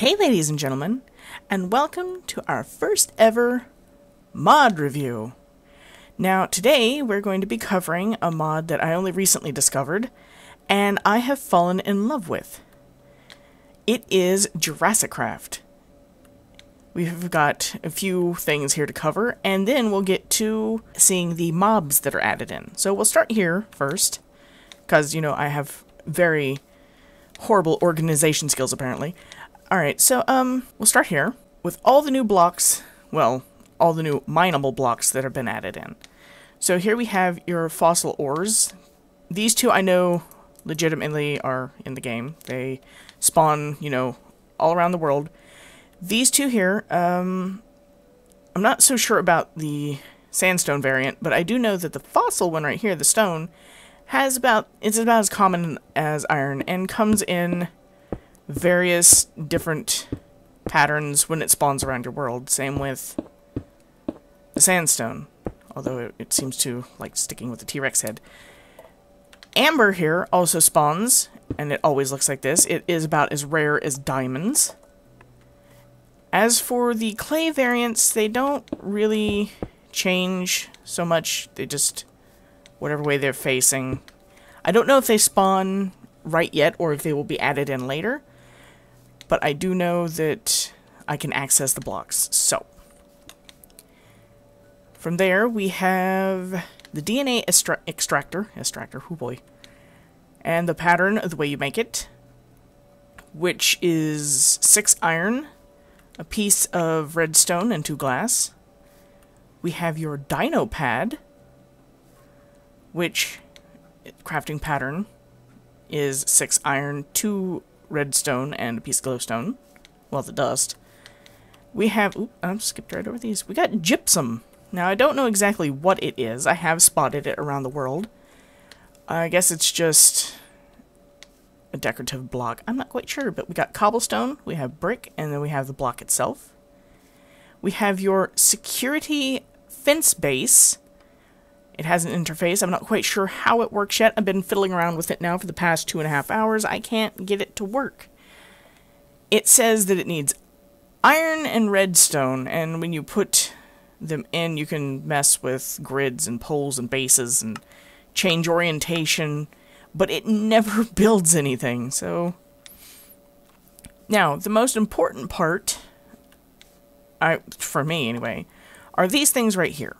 Hey ladies and gentlemen, and welcome to our first ever mod review. Now today we're going to be covering a mod that I only recently discovered, and I have fallen in love with. It is Jurassic Craft. We've got a few things here to cover, and then we'll get to seeing the mobs that are added in. So we'll start here first, because, you know, I have very horrible organization skills apparently. Alright, so, we'll start here with all the new blocks, well, all the new mineable blocks that have been added in. So here we have your fossil ores. These two I know legitimately are in the game. They spawn, you know, all around the world. These two here, I'm not so sure about the sandstone variant, but I do know that the fossil one right here, the stone, it's about as common as iron and comes in various different patterns when it spawns around your world. Same with the sandstone, although it seems to like sticking with the T-Rex head. Amber here also spawns, and it always looks like this. It is about as rare as diamonds. As for the clay variants, they don't really change so much. They just, whatever way they're facing. I don't know if they spawn right yet or if they will be added in later, but I do know that I can access the blocks. So, from there we have the DNA extractor, oh boy, and the pattern of the way you make it, which is 6 iron, a piece of redstone, and 2 glass. We have your Dino Pad, which crafting pattern is 6 iron, 2 redstone, and a piece of glowstone. Well, the dust. We have... Oop, I skipped right over these. We got gypsum. Now, I don't know exactly what it is. I have spotted it around the world. I guess it's just a decorative block. I'm not quite sure, but we got cobblestone, we have brick, and then we have the block itself. We have your security fence base. It has an interface. I'm not quite sure how it works yet. I've been fiddling around with it now for the past 2.5 hours. I can't get it to work. It says that it needs iron and redstone, and when you put them in, you can mess with grids and poles and bases and change orientation, but it never builds anything. So now, the most important part, for me anyway, are these things right here.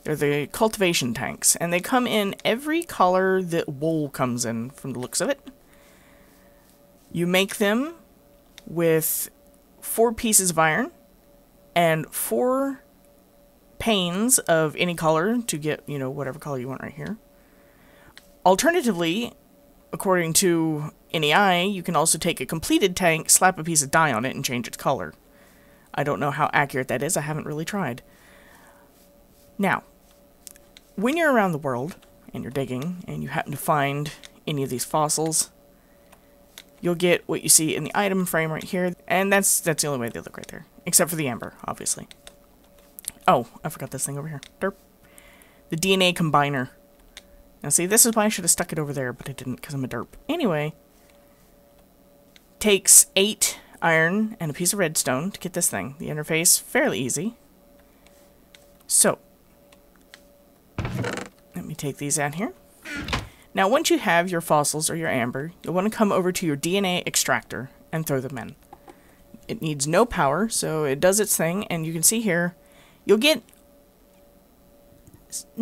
They're the Cultivation Tanks, and they come in every color that wool comes in, from the looks of it. You make them with 4 pieces of iron and 4 panes of any color to get, you know, whatever color you want right here. Alternatively, according to NEI, you can also take a completed tank, slap a piece of dye on it, and change its color. I don't know how accurate that is. I haven't really tried. Now, when you're around the world, and you're digging, and you happen to find any of these fossils, you'll get what you see in the item frame right here, and that's the only way they look right there. Except for the amber, obviously. Oh, I forgot this thing over here. Derp. The DNA combiner. Now see, this is why I should have stuck it over there, but I didn't, because I'm a derp. Anyway, takes 8 iron and a piece of redstone to get this thing. The interface, fairly easy. So, let me take these out here. Now, once you have your fossils or your amber, you'll want to come over to your DNA extractor and throw them in. It needs no power, so it does its thing, and you can see here, you'll get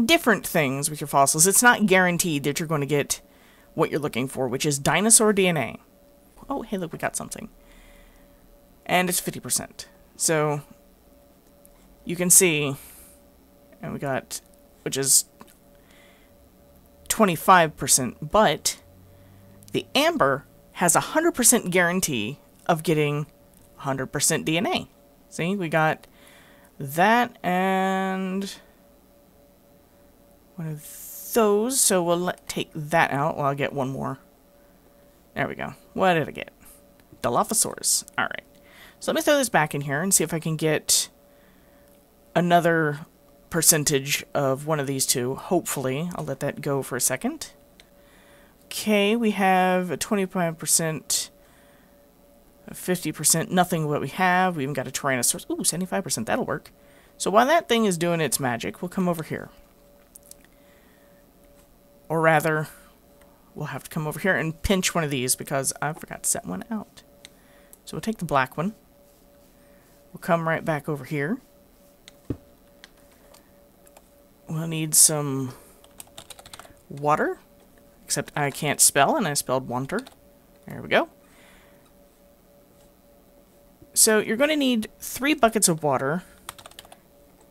different things with your fossils. It's not guaranteed that you're going to get what you're looking for, which is dinosaur DNA. Oh, hey, look, we got something. And it's 50%. So, you can see, and we got, which is 25%, but the amber has a 100% guarantee of getting 100% DNA. See, we got that and one of those, so we'll take that out. Well, I'll get one more. There we go. What did I get? Dilophosaurus. Alright. So let me throw this back in here and see if I can get another percentage of one of these two. Hopefully. I'll let that go for a second. Okay, we have a 25% 50%, nothing what we have. We even got a Tyrannosaurus. Ooh, 75%, that'll work. So while that thing is doing its magic, we'll come over here. Or rather, we'll have to come over here and pinch one of these because I forgot to set one out. So we'll take the black one. We'll come right back over here. We'll need some water. Except I can't spell, and I spelled wanter. There we go. So you're going to need 3 buckets of water.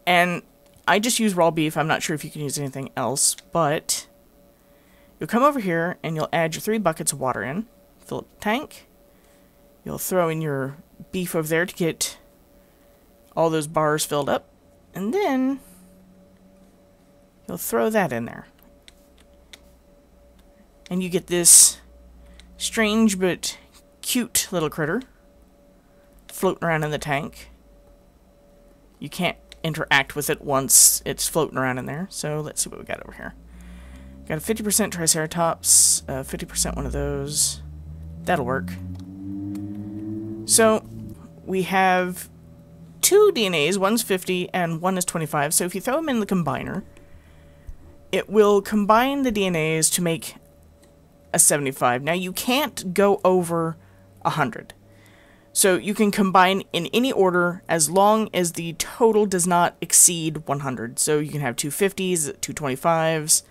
And I just use raw beef. I'm not sure if you can use anything else. But you'll come over here, and you'll add your 3 buckets of water in. Fill up the tank. You'll throw in your beef over there to get all those bars filled up. And then you'll throw that in there. And you get this strange but cute little critter floating around in the tank. You can't interact with it once it's floating around in there. So let's see what we got over here. Got a 50% Triceratops, 50% one of those. That'll work. So we have 2 DNAs, one's 50 and one is 25. So if you throw them in the combiner, it will combine the DNAs to make a 75. Now you can't go over 100. So you can combine in any order as long as the total does not exceed 100. So you can have 2 50s, 2 25s,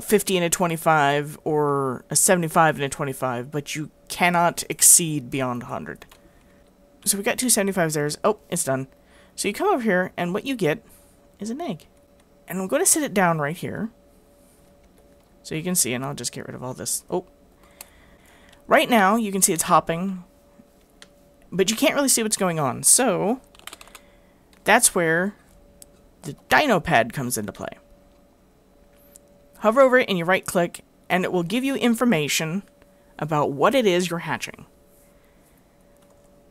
50 and a 25, or a 75 and a 25, but you cannot exceed beyond 100. So we got 2 75s there. Oh, it's done. So you come over here, and what you get is an egg. And I'm going to sit it down right here, so you can see, and I'll just get rid of all this. Oh. Right now, you can see it's hopping, but you can't really see what's going on. So, that's where the Dino Pad comes into play. Hover over it and you right-click, and it will give you information about what it is you're hatching.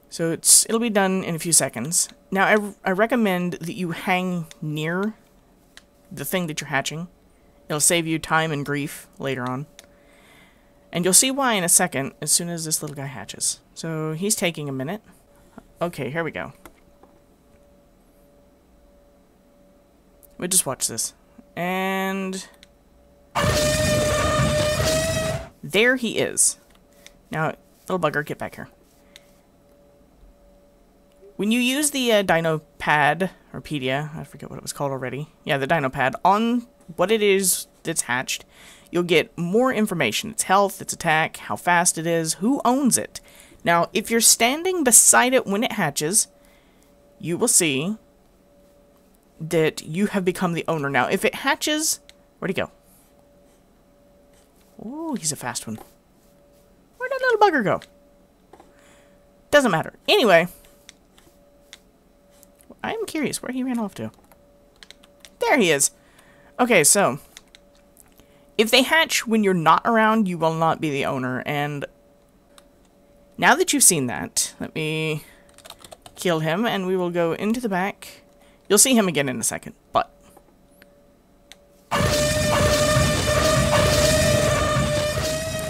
So it'll be done in a few seconds. Now, I recommend that you hang near the thing that you're hatching. It'll save you time and grief later on. And you'll see why in a second, as soon as this little guy hatches. So he's taking a minute. Okay, here we go. We'll just watch this. And there he is. Now, little bugger, get back here. When you use the Dino Pad, or Pedia, I forget what it was called already. Yeah, the Dino Pad, on what it is that's hatched, you'll get more information. Its health, its attack, how fast it is, who owns it. Now, if you're standing beside it when it hatches, you will see that you have become the owner. Now, if it hatches, where'd he go? Oh, he's a fast one. Where'd that little bugger go? Doesn't matter. Anyway, I'm curious where he ran off to. There he is. Okay, so if they hatch when you're not around, you will not be the owner. And now that you've seen that, let me kill him, and we will go into the back. You'll see him again in a second, but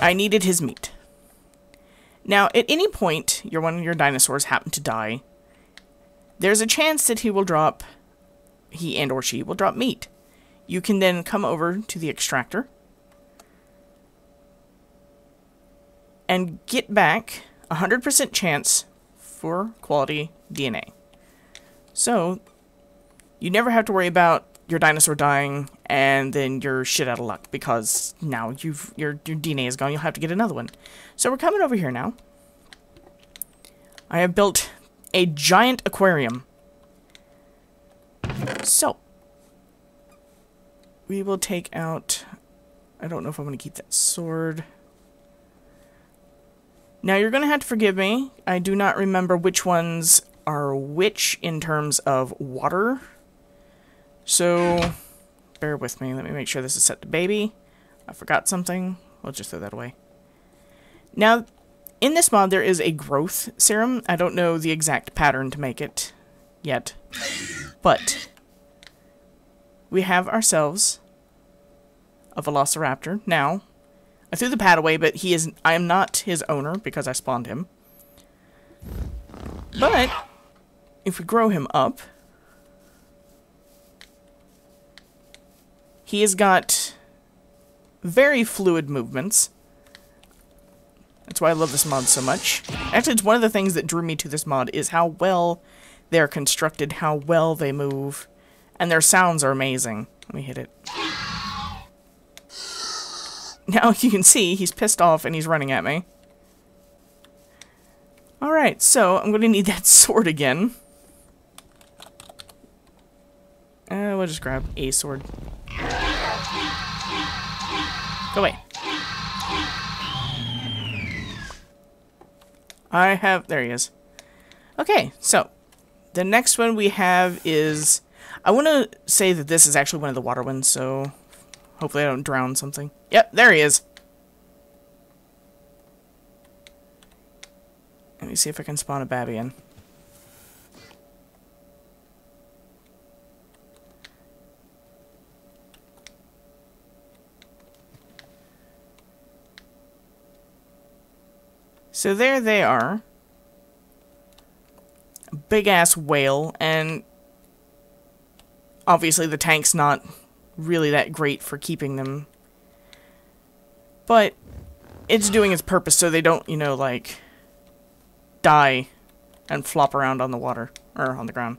I needed his meat. Now, at any point one of your dinosaurs happen to die, there's a chance that he and or she will drop meat. You can then come over to the extractor and get back 100% chance for quality DNA. So, you never have to worry about your dinosaur dying and then you're shit out of luck because now your DNA is gone. You'll have to get another one. So we're coming over here now. I have built a giant aquarium. So, we will take out, I don't know if I'm going to keep that sword. Now, you're going to have to forgive me. I do not remember which ones are which in terms of water. So, bear with me. Let me make sure this is set to baby. I forgot something. We'll just throw that away. Now, in this mod, there is a growth serum. I don't know the exact pattern to make it yet. But we have ourselves a Velociraptor. Now, I threw the pad away, but I am not his owner because I spawned him. But if we grow him up, he has got very fluid movements. That's why I love this mod so much. Actually, it's one of the things that drew me to this mod is how well they're constructed, how well they move, and their sounds are amazing. Let me hit it. Now you can see he's pissed off and he's running at me. Alright, so I'm going to need that sword again. We'll just grab a sword. Go away. There he is. Okay, so the next one we have is, I want to say that this is actually one of the water ones, so hopefully I don't drown something. Yep, there he is. Let me see if I can spawn a Babian. So there they are. A big-ass whale, and obviously the tank's not really that great for keeping them. But it's doing its purpose so they don't, you know, like, die and flop around on the water, or on the ground.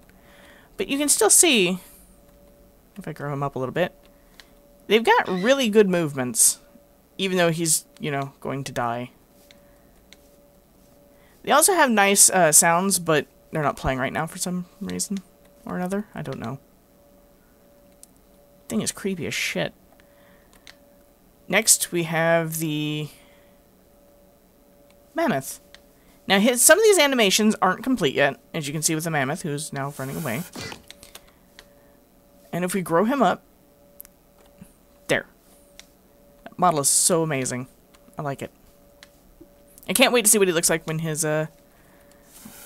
But you can still see, if I grow him up a little bit, they've got really good movements, even though he's, you know, going to die. They also have nice sounds, but they're not playing right now for some reason or another. I don't know. Thing is creepy as shit. Next, we have the Mammoth. Now, some of these animations aren't complete yet, as you can see with the Mammoth, who's now running away. And if we grow him up, there. That model is so amazing. I like it. I can't wait to see what he looks like when his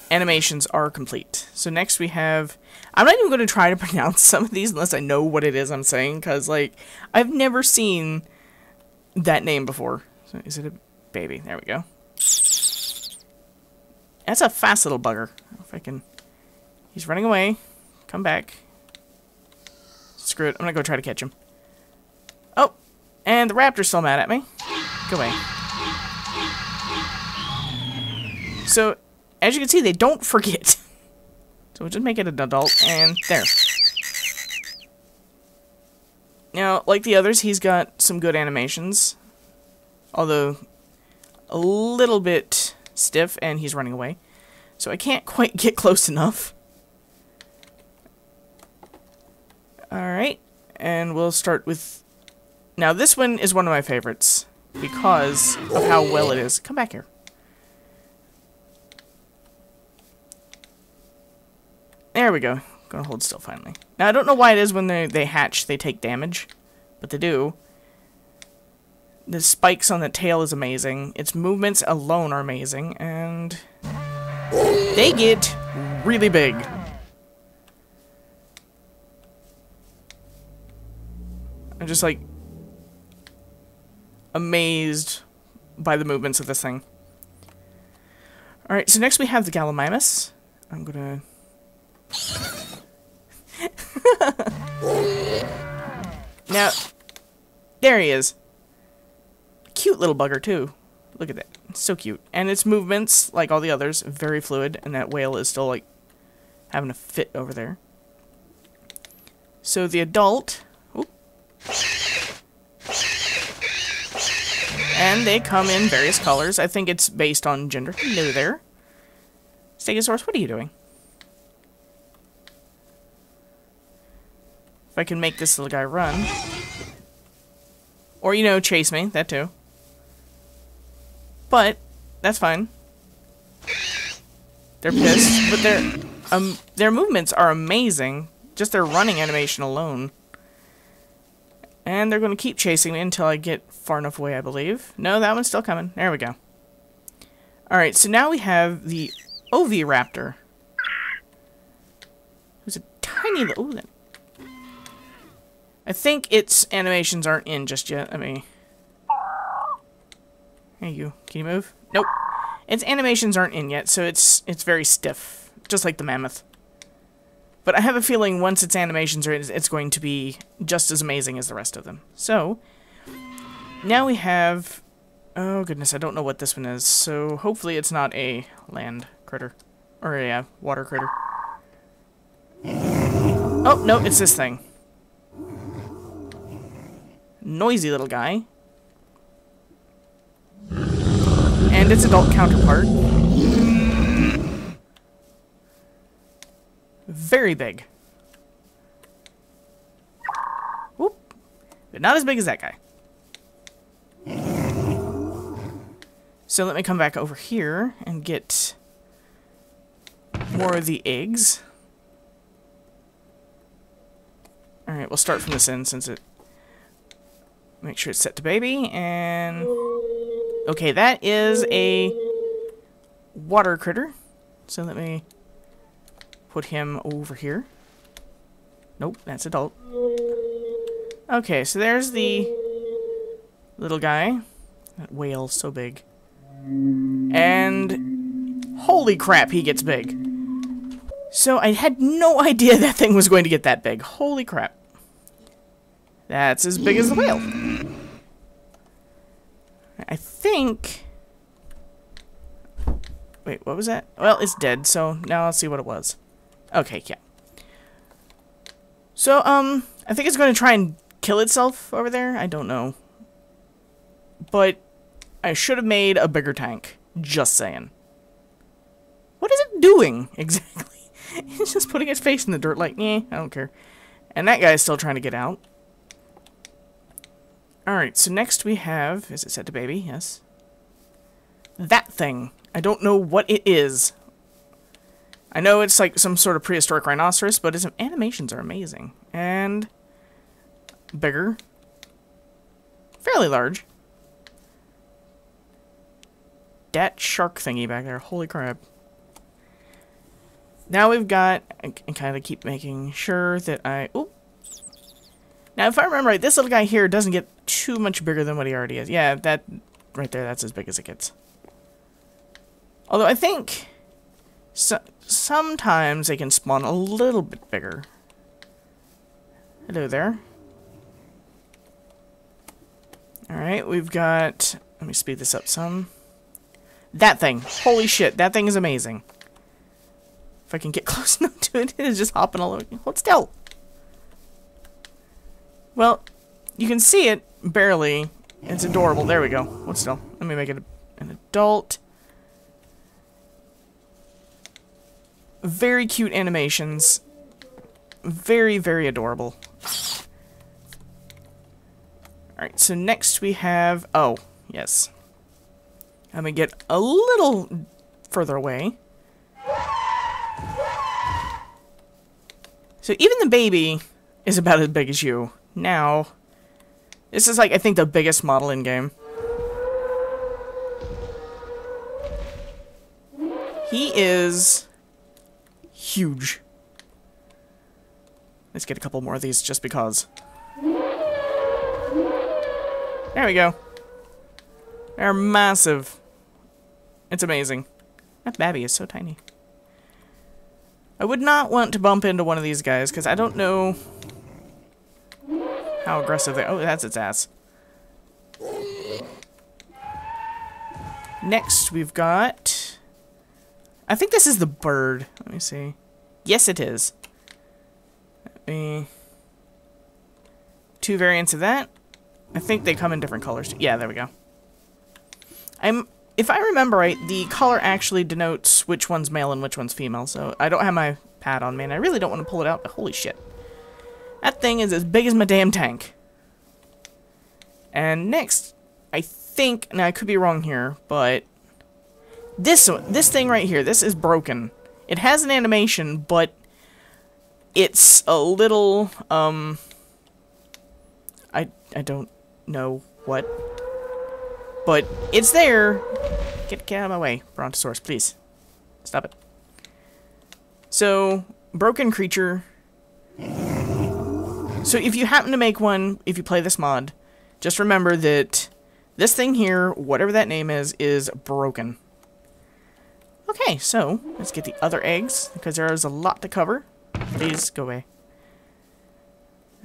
animations are complete. So next we have, I'm not even going to try to pronounce some of these unless I know what it is I'm saying, because, like, I've never seen that name before. So is it a baby? There we go. That's a fast little bugger. If I can... He's running away. Come back. Screw it. I'm gonna go try to catch him. Oh! And the raptor's still mad at me. Go away. So, as you can see, they don't forget. So we'll just make it an adult, and there. Now, like the others, he's got some good animations. Although, a little bit stiff, and he's running away. So I can't quite get close enough. Alright, and we'll start with... Now, this one is one of my favorites, because of how well it is. Come back here. There we go. Gonna hold still finally. Now, I don't know why it is when they hatch, they take damage, but they do. The spikes on the tail is amazing. Its movements alone are amazing, and they get really big. I'm just, like, amazed by the movements of this thing. Alright, so next we have the Gallimimus. I'm gonna... Now, there he is. Cute little bugger, too. Look at that. It's so cute. And its movements, like all the others, very fluid, and that whale is still, like, having a fit over there. So the adult... Oop. And they come in various colors. I think it's based on gender. Hello there. Stegosaurus, what are you doing? If I can make this little guy run. Or, you know, chase me. That too. But, that's fine. They're pissed. But their movements are amazing. Just their running animation alone. And they're going to keep chasing me until I get far enough away, I believe. No, that one's still coming. There we go. Alright, so now we have the Oviraptor. Who's a tiny little... Ooh, I think its animations aren't in just yet. Let me... Hey, you. Can you move? Nope. Its animations aren't in yet, so it's very stiff, just like the Mammoth. But I have a feeling once its animations are in, it's going to be just as amazing as the rest of them. So, now we have... Oh goodness, I don't know what this one is, so hopefully it's not a land critter. Or a water critter. Oh, no, it's this thing. Noisy little guy. And its adult counterpart. Very big. Whoop. But not as big as that guy. So let me come back over here and get more of the eggs. Alright, we'll start from this end since it... Make sure it's set to baby, and... Okay, that is a water critter. So let me put him over here. Nope, that's adult. Okay, so there's the little guy. That whale's so big. And holy crap, he gets big. So I had no idea that thing was going to get that big. Holy crap. That's as big as the whale. I think... Wait, what was that? Well, it's dead, so now let's see what it was. Okay, yeah. So, I think it's going to try and kill itself over there. I don't know. But I should have made a bigger tank. Just saying. What is it doing, exactly? It's just putting its face in the dirt like, I don't care. And that guy's still trying to get out. Alright, so next we have... Is it set to baby? Yes. That thing. I don't know what it is. I know it's like some sort of prehistoric rhinoceros, but its animations are amazing. And... bigger. Fairly large. That shark thingy back there. Holy crap. Now we've got... I kind of keep making sure that I... Oop. Now, if I remember right, this little guy here doesn't get too much bigger than what he already is. Yeah, that right there, that's as big as it gets. Although I think sometimes they can spawn a little bit bigger. Hello there. Alright, we've got... Let me speed this up some. That thing. Holy shit, that thing is amazing. If I can get close enough to it, it is just hopping all over. Hold still. Well, you can see it barely. It's adorable. There we go. Hold still. Let me make it an adult. Very cute animations. Very, very adorable. Alright, so next we have... Oh, yes. I'm gonna get a little further away. So even the baby is about as big as you. Now, this is like, I think, the biggest model in-game. He is huge. Let's get a couple more of these just because. There we go. They're massive. It's amazing. That babby is so tiny. I would not want to bump into one of these guys because I don't know how aggressive they... Oh, that's its ass. Next, we've got... I think this is the bird. Let me see. Yes, it is. Let me... Two variants of that. I think they come in different colors. Yeah, there we go. If I remember right, the color actually denotes which one's male and which one's female, so I don't have my pad on me, and I really don't want to pull it out, but holy shit. That thing is as big as my damn tank. And next, I think, now I could be wrong here, but this thing right here, this is broken. It has an animation, but it's a little, I don't know what, but it's there. Get out of my way, Brontosaurus, please. Stop it. So, broken creature. So if you happen to make one, if you play this mod, just remember that this thing here, whatever that name is broken. Okay, so let's get the other eggs, because there is a lot to cover. Please go away.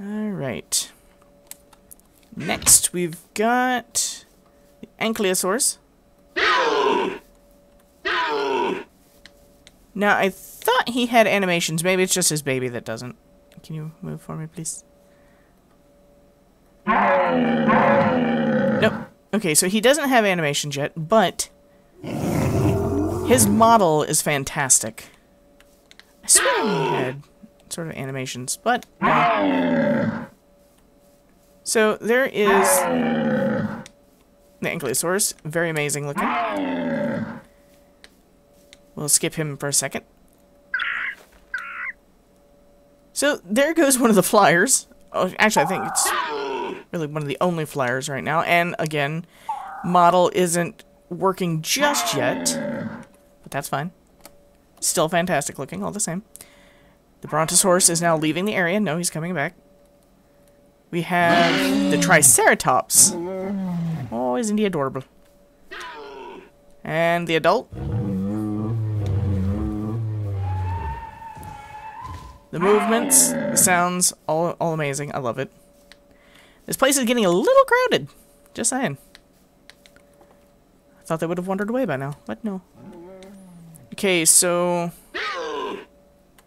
Alright. Next, we've got the Ankylosaurus. Now, I thought he had animations. Maybe it's just his baby that doesn't. Can you move for me, please? Nope. Okay, so he doesn't have animations yet, but his model is fantastic. I swear he had sort of animations, but no. So there is the Ankylosaurus. Very amazing looking. We'll skip him for a second. So there goes one of the flyers. Oh, actually, I think it's really one of the only flyers right now. And again, model isn't working just yet, but that's fine. Still fantastic looking, all the same. The Brontosaurus is now leaving the area. No, he's coming back. We have the Triceratops. Oh, isn't he adorable? And the adult. The movements, the sounds, all amazing. I love it. This place is getting a little crowded. Just saying. I thought they would have wandered away by now, but no. Okay, so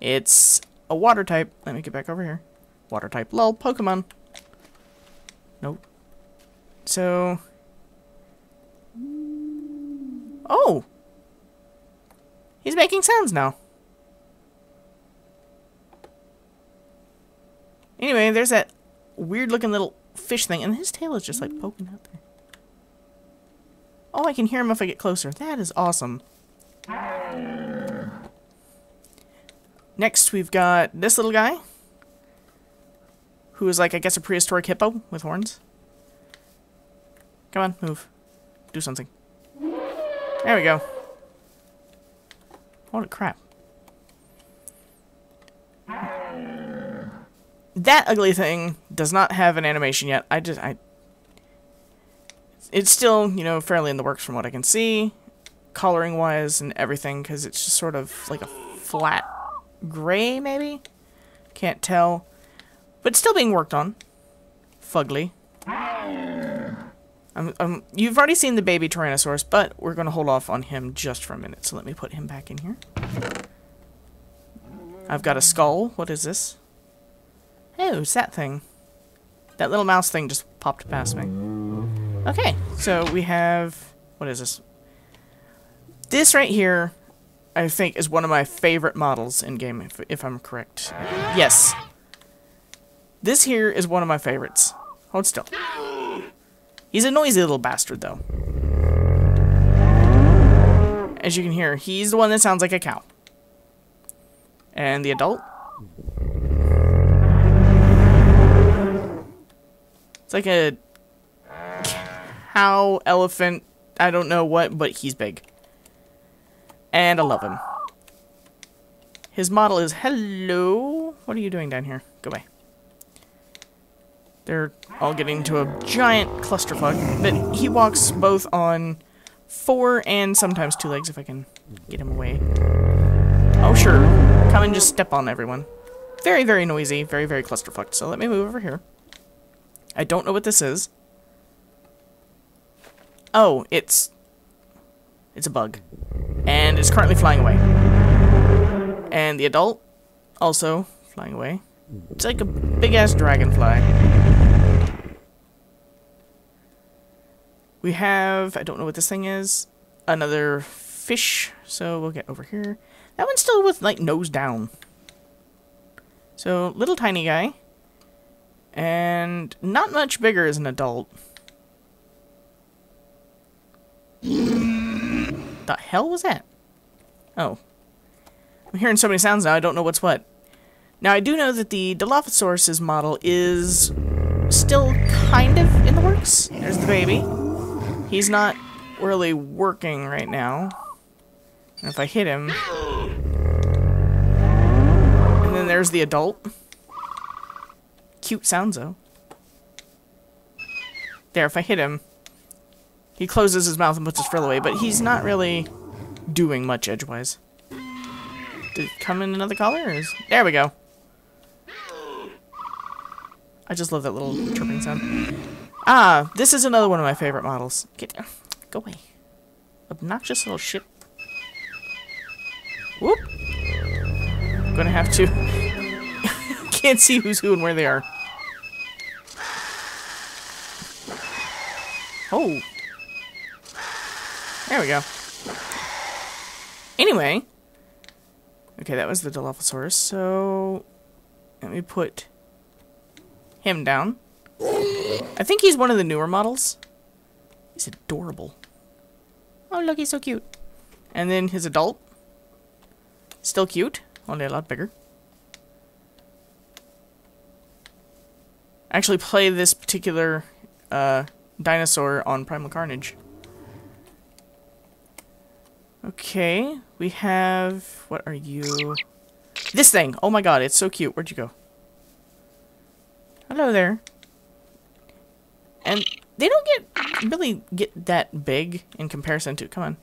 it's a water type. Let me get back over here. Water type. Lol, Pokemon. Nope. So. Oh! He's making sounds now. Anyway, there's that weird looking little fish thing, and his tail is just like poking out there. Oh, I can hear him if I get closer. That is awesome. Next, we've got this little guy, who is like, I guess, a prehistoric hippo with horns. Come on, move. Do something. There we go. Holy crap. That ugly thing does not have an animation yet. It's still, you know, fairly in the works from what I can see, coloring-wise and everything, because it's just sort of like a flat gray, maybe? Can't tell. But it's still being worked on. Fugly. You've already seen the baby Tyrannosaurus, but we're going to hold off on him just for a minute. So let me put him back in here. I've got a skull. What is this? Oh, it's that thing. That little mouse thing just popped past me. Okay, so we have... What is this? This right here, I think, is one of my favorite models in game, if I'm correct. Yes. This here is one of my favorites. Hold still. He's a noisy little bastard, though. As you can hear, he's the one that sounds like a cow. And the adult? It's like a cow, elephant, I don't know what, but he's big. And I love him. His model is... Hello? What are you doing down here? Go away. They're all getting into a giant clusterfuck. But he walks both on 4 and sometimes 2 legs, if I can get him away. Oh, sure. Come and just step on everyone. Very, very noisy. Very, very clusterfucked. So let me move over here. I don't know what this is. Oh, it's a bug. And it's currently flying away. And the adult, also flying away. It's like a big-ass dragonfly. We have, I don't know what this thing is, another fish. So we'll get over here. That one's still with, like, nose down. So, little tiny guy. And not much bigger as an adult. The hell was that? Oh. I'm hearing so many sounds now, I don't know what's what. Now, I do know that the Dilophosaurus' model is still kind of in the works. There's the baby. He's not really working right now. And if I hit him... And then there's the adult. Cute sounds, though. There, if I hit him, he closes his mouth and puts his frill away, but he's not really doing much edgewise. Did it come in another color? Or there we go. I just love that little chirping sound. Ah, this is another one of my favorite models. Go away. Obnoxious little shit. Whoop. Gonna have to... Can't see who's who and where they are. Oh. There we go. Anyway. Okay, that was the Dilophosaurus. So, let me put him down. I think he's one of the newer models. He's adorable. Oh, look, he's so cute. And then his adult. Still cute, only a lot bigger. I actually play this particular dinosaur on Primal Carnage. Okay, we have... What are you? This thing! Oh my god, it's so cute. Where'd you go? Hello there. And they don't really get that big in comparison to... Come on.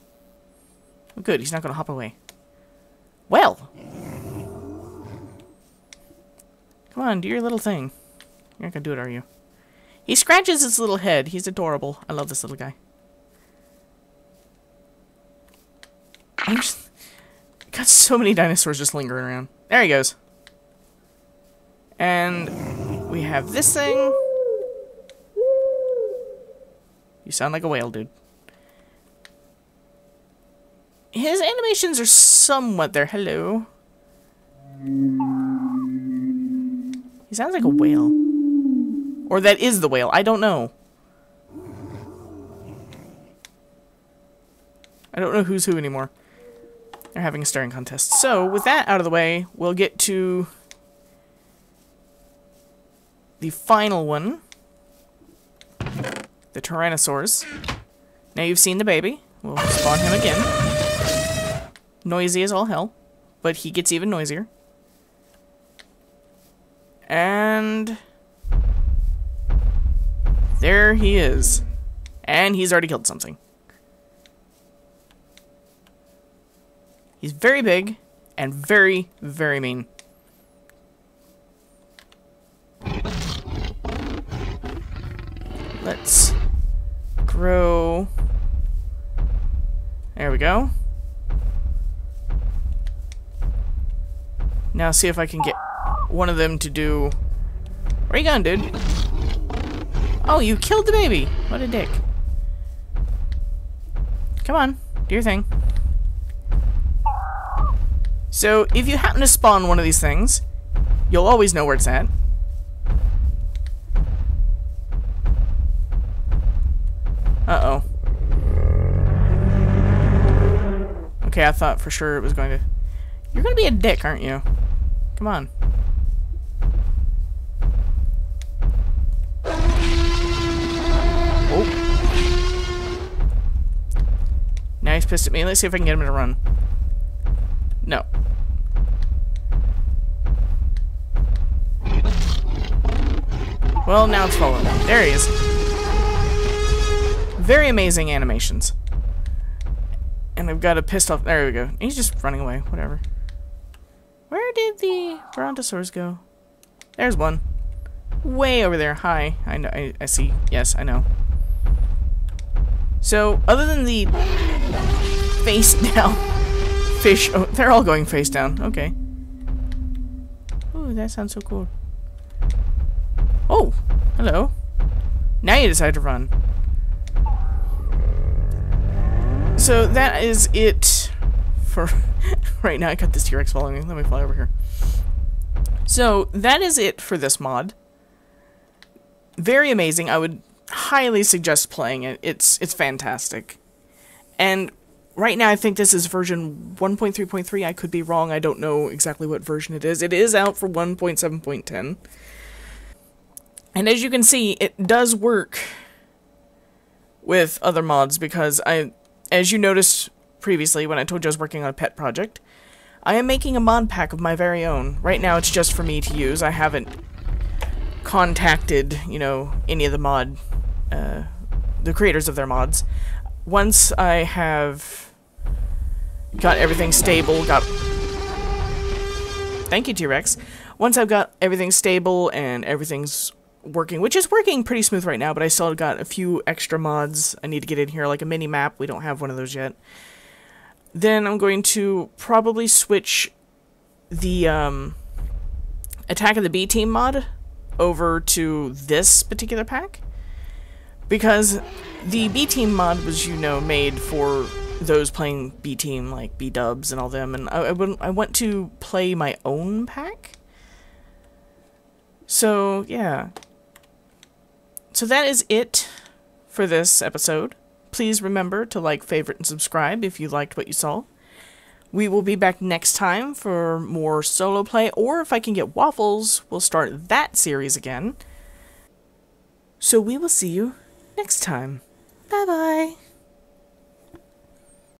Oh, good, he's not gonna hop away. Well! Come on, do your little thing. You're not gonna do it, are you? He scratches his little head. He's adorable. I love this little guy. I'm just... Got so many dinosaurs just lingering around. There he goes. And we have this thing. You sound like a whale, dude. His animations are somewhat there. Hello. He sounds like a whale. Or that is the whale. I don't know. I don't know who's who anymore. They're having a staring contest. So, with that out of the way, we'll get to the final one. The Tyrannosaurus. Now you've seen the baby. We'll spawn him again. Noisy as all hell. But he gets even noisier. And... there he is. And he's already killed something. He's very big and very, very mean. Let's grow. There we go. Now see if I can get one of them to do... Where you going, dude? Oh, you killed the baby. What a dick. Come on, do your thing. So, if you happen to spawn one of these things, you'll always know where it's at. Uh-oh. Okay, I thought for sure it was going to... You're going to be a dick, aren't you? Come on. Oh. Now he's pissed at me. Let's see if I can get him to run. No. Well, now it's following him. There he is. Very amazing animations. And I've got a pissed off... There we go. He's just running away. Whatever. Where did the Brontosaurus go? There's one. Way over there. Hi. I know. I see. Yes, I know. So, other than the face down fish... Oh, they're all going face down. Okay. Ooh, that sounds so cool. Oh, hello. Now you decide to run. So that is it for right now. I got this T-Rex following me. Let me fly over here. So that is it for this mod. Very amazing. I would highly suggest playing it. It's fantastic. And right now I think this is version 1.3.3. I could be wrong. I don't know exactly what version it is. It is out for 1.7.10. And as you can see, it does work with other mods because as you noticed previously when I told you I was working on a pet project, I am making a mod pack of my very own. Right now it's just for me to use. I haven't contacted, you know, any of the creators of their mods. Once I have got everything stable, Thank you, T-Rex. Once I've got everything stable and everything's working, which is working pretty smooth right now, but I still got a few extra mods I need to get in here, like a mini map. We don't have one of those yet. Then I'm going to probably switch the Attack of the B-Team mod over to this particular pack, because the B-Team mod was, you know, made for those playing B-Team, like B-Dubs and all them, and I want to play my own pack. So, yeah. So that is it for this episode. Please remember to like, favorite, and subscribe if you liked what you saw. We will be back next time for more solo play, or if I can get Waffles, we'll start that series again. So we will see you next time. Bye-bye.